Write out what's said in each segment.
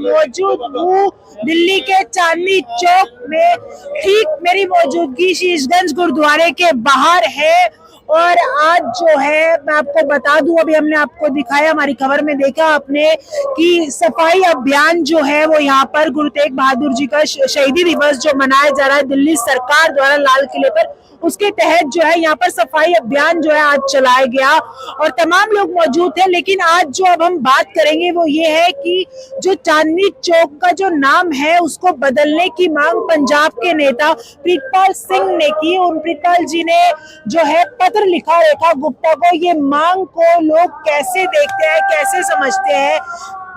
मौजूद हूँ दिल्ली के चांदनी चौक में। ठीक मेरी मौजूदगी शीशगंज गुरुद्वारे के बाहर है। और आज जो है मैं आपको बता दूं, अभी हमने आपको दिखाया, हमारी खबर में देखा आपने कि सफाई अभियान जो है वो यहाँ पर गुरु तेग बहादुर जी का शहीदी दिवस जो मनाया जा रहा है दिल्ली सरकार द्वारा लाल किले पर, उसके तहत जो है यहाँ पर सफाई अभियान जो है आज चलाया गया और तमाम लोग मौजूद थे। लेकिन आज जो अब हम बात करेंगे वो ये है कि जो चांदनी चौक का जो नाम है उसको बदलने की मांग पंजाब के नेता प्रीतपाल सिंह ने की। उन प्रीतपाल जी ने जो है पत्र लिखा रेखा गुप्ता को। ये मांग को लोग कैसे देखते हैं, कैसे समझते हैं,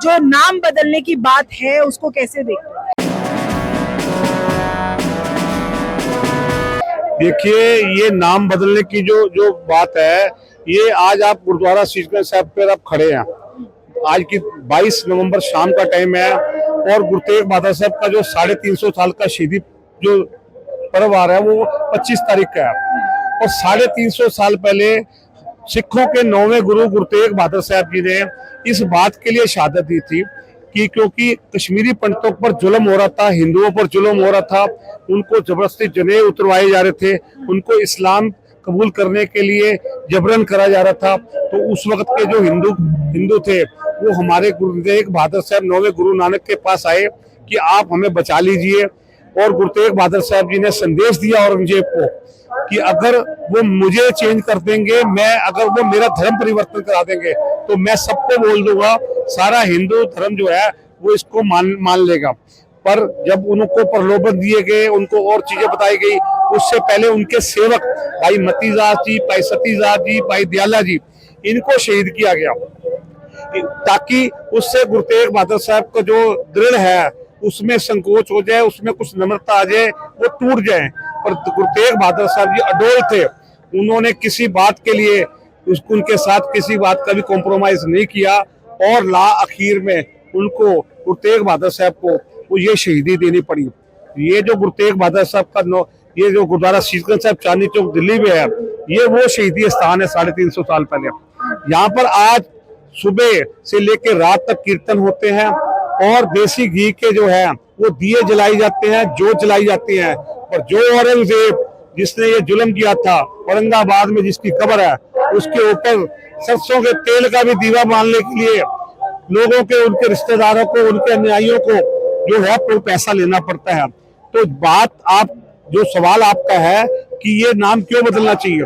जो नाम बदलने की बात है उसको कैसे देखते हैं? देखिए, ये नाम बदलने की जो बात है, ये आज आप गुरुद्वारा शीशगंज साहब पर आप खड़े हैं। आज की 22 नवंबर शाम का टाइम है और गुरु तेग बहादुर साहब का जो 350 साल का शहीदी जो पर्व आ रहा है वो 25 तारीख का है। और 350 साल पहले सिखों के 9वें गुरु गुरु तेग बहादुर साहब जी ने इस बात के लिए शहादत दी थी कि क्योंकि कश्मीरी पंडितों पर जुल्म हो रहा था, हिंदुओं पर जुल्म हो रहा था, उनको जबरदस्ती जनेऊ उतरवाए जा रहे थे, उनको इस्लाम कबूल करने के लिए जबरन करा जा रहा था। तो उस वक्त के जो हिंदू थे वो हमारे गुरु तेग बहादुर साहब 9वें गुरु नानक के पास आए कि आप हमें बचा लीजिए। और गुरु तेग बहादुर साहब जी ने संदेश दिया औरंगजेब को कि अगर वो मुझे चेंज कर देंगे, अगर वो मेरा धर्म परिवर्तन करा देंगे तो मैं सबको बोल दूंगा, सारा हिंदू धर्म जो है वो इसको मान लेगा। पर जब उनको प्रलोभन दिए गए, उनको और चीजें बताई गई, उससे पहले उनके सेवक भाई मतीदास जी, भाई सतीदास जी, भाई दयाला जी, इनको शहीद किया गया ताकि उससे गुरु तेग बहादुर साहब का जो दृढ़ है उसमें संकोच हो जाए, उसमें कुछ नम्रता आ जाए, वो टूट जाए। पर गुरु तेग बहादुर साहब जी अडोल थे, उन्होंने किसी बात के लिए उनके साथ किसी बात का भी कॉम्प्रोमाइज नहीं किया और आखिर में उनको गुरु तेग बहादुर साहब को वो ये शहीदी देनी पड़ी। ये जो गुरु तेग बहादुर साहब का ये जो गुरुद्वारा शीशगंज साहब चांदनी चौक दिल्ली में है, ये वो शहीदी स्थान है 350 साल पहले। यहाँ पर आज सुबह से लेकर रात तक कीर्तन होते हैं और देसी घी के जो है वो दिए जलाई जाते हैं, जोत जलाई जाती है। और जो औरंगजेब जिसने ये जुल्म किया था, औरंगाबाद में जिसकी कब्र है, उसके ऊपर सरसों के तेल का भी दीवा बांधने के लिए लोगों के, उनके रिश्तेदारों को, उनके अनुयायियों को जो है वो पैसा लेना पड़ता है। तो जो सवाल आपका है कि ये नाम क्यों बदलना चाहिए,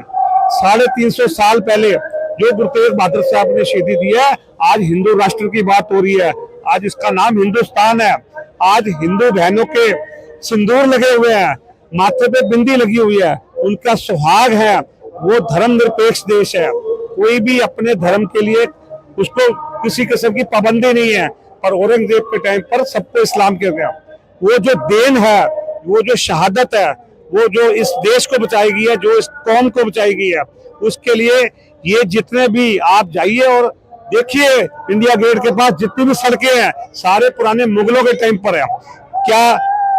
350 साल पहले जो गुरु तेग बहादुर साहब ने शहीदी दी है, आज हिंदू राष्ट्र की बात हो रही है, आज इसका नाम हिंदुस्तान है। आज हिंदू बहनों के सिंदूर लगे हुए हैं, माथे पे बिंदी लगी हुई है, उनका सुहाग है, वो धर्मनिरपेक्ष देश है। कोई भी अपने धर्म के लिए उसको किसी किस्म की पाबंदी नहीं है। पर औरंगजेब के टाइम पर सबको इस्लाम किया गया। वो जो देन है, वो जो शहादत है, वो जो इस देश को बचाई गई है, जो इस कौम को बचाई गई है, उसके लिए ये जितने भी आप जाइए और देखिए इंडिया गेट के पास जितनी भी सड़कें हैं सारे पुराने मुगलों के टाइम पर है।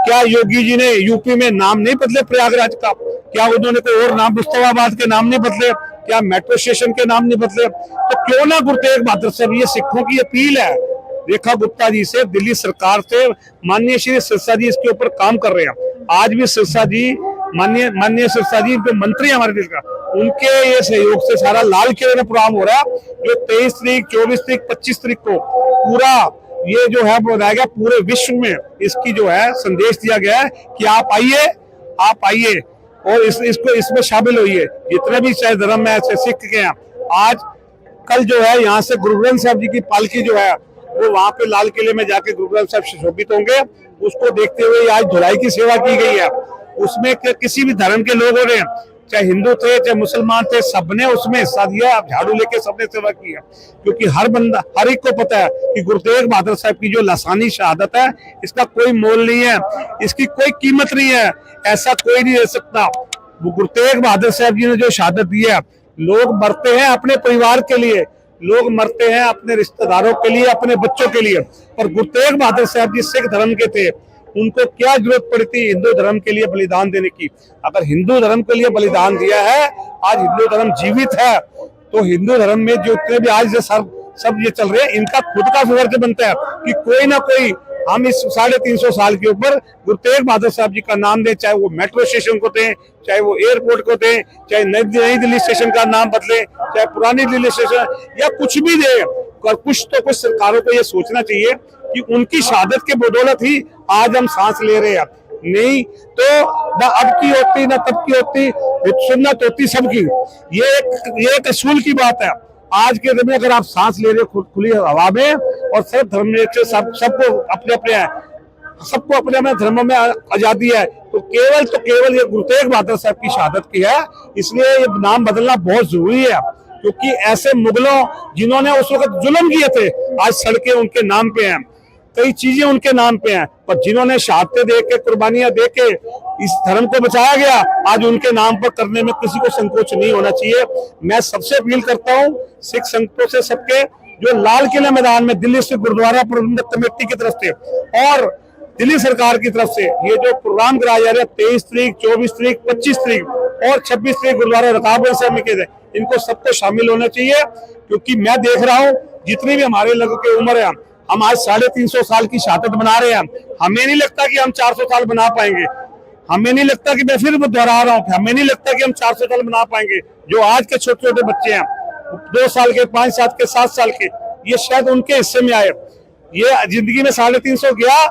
क्या योगी जी ने यूपी में नाम नहीं बदले प्रयागराज का? क्या उन्होंने कोई और नाम, मुस्तफाबाद के नाम नहीं बदले? क्या मेट्रो स्टेशन के नाम नहीं बदले? तो क्यों ना गुरु तेग बहादुर साहब, ये सिखों की अपील है रेखा गुप्ता जी से, दिल्ली सरकार से, माननीय श्री सिरसा जी इसके ऊपर काम कर रहे हैं। आज भी सिरसा जी, माननीय सिरसा जी जो मंत्री है हमारे देश का, उनके ये सहयोग से सारा लाल किले में प्रोग्राम हो रहा है जो 23 तारीख, 24 तारीख, 25 तारीख को पूरा ये जो है बनाया गया, पूरे विश्व में इसकी जो है संदेश दिया गया है कि आप आइए और इसमें शामिल होइए। जितने भी चाहे धर्म है, ऐसे सिख के हैं, आज कल जो है यहाँ से गुरु ग्रंथ साहब जी की पालकी जो है वो वहां पे लाल किले में जाके गुरु ग्रंथ साहब सुशोभित होंगे। उसको देखते हुए आज धुलाई की सेवा की गई है। उसमें किसी भी धर्म के लोगों ने, चाहे हिंदू थे चाहे मुसलमान थे, सबने उसमें हिस्सा दिया। झाड़ू लेके सबने सेवा की है, क्योंकि हर एक को पता है कि गुरु तेग बहादुर साहब की जो लासानी शहादत है, इसका कोई मोल नहीं है, इसकी कोई कीमत नहीं है, ऐसा कोई नहीं दे सकता। गुरु तेग बहादुर साहब जी ने जो शहादत दी है, लोग मरते हैं अपने परिवार के लिए, लोग मरते हैं अपने रिश्तेदारों के लिए, अपने बच्चों के लिए, पर गुरु तेग बहादुर साहब जी सिख धर्म के थे। उनको क्या जरूरत पड़ी थी हिंदू धर्म के लिए बलिदान देने की? अगर हिंदू धर्म के लिए बलिदान दिया है, आज हिंदू धर्म जीवित है, तो हिंदू धर्म में जो इतने भी आज सब ये चल रहे हैं, इनका खुद का फर्ज बनता है कि कोई ना कोई हम इस 350 साल के ऊपर गुरु तेग बहादुर साहब जी का नाम दें, चाहे वो मेट्रो स्टेशन को दें, चाहे वो एयरपोर्ट को दें, चाहे नई दिल्ली स्टेशन का नाम बदले, चाहे पुरानी दिल्ली स्टेशन, या कुछ भी दे। और कुछ तो कुछ सरकारों को ये सोचना चाहिए कि उनकी शहादत के बदौलत ही आज हम सांस ले रहे हैं। नहीं तो न अब की होती न तब की होती, सुन्नत होती सबकी। ये एक असूल की बात है। आज के दिन में अगर आप सांस ले रहे हो खुली हवा में, और सिर्फ धर्मनिरपेक्ष सबको अपने अपने धर्मों में आजादी है, तो केवल ये गुरु तेग बहादुर साहब की शहादत की है। इसलिए ये नाम बदलना बहुत जरूरी है, क्योंकि ऐसे मुगलों जिन्होंने उस वक्त जुल्म किए थे, आज सड़कें उनके नाम पे हैं, कई चीजें उनके नाम पे हैं, पर जिन्होंने शहादतें दे के, कुर्बानियां दे के इस धर्म को बचाया गया, आज उनके नाम पर करने में किसी को संकोच नहीं होना चाहिए। मैं सबसे अपील करता हूं, सिख संगतों से, सबके, जो लाल किले मैदान में दिल्ली से गुरुद्वारा प्रबंधक कमेटी की तरफ से और दिल्ली सरकार की तरफ से ये जो प्रोग्राम कराया जा रहा है 23 तारीख, 24 तारीख, 25 तारीख और 26 तारीख गुरुद्वारा रकाबगंज साहब में किए, इनको सबको शामिल होना चाहिए। क्योंकि मैं देख रहा हूँ जितनी भी हमारे लोगों की उम्र है, हम आज 350 साल की शहादत बना रहे हैं। हमें नहीं लगता कि हम 400 साल बना पाएंगे। हमें नहीं लगता कि, मैं फिर दोहरा रहा हूँ, हमें नहीं लगता कि हम 400 साल बना पाएंगे। जो आज के छोटे छोटे बच्चे हैं, 2 साल के, 5 साल के, 7 साल के, ये शायद उनके हिस्से में आए। ये जिंदगी में 350 गया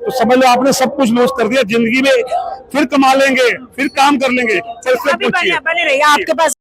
तो समझ लो आपने सब कुछ लॉस कर दिया। जिंदगी में फिर कमा लेंगे, फिर काम कर लेंगे, फिर बने रहिए आपके पास।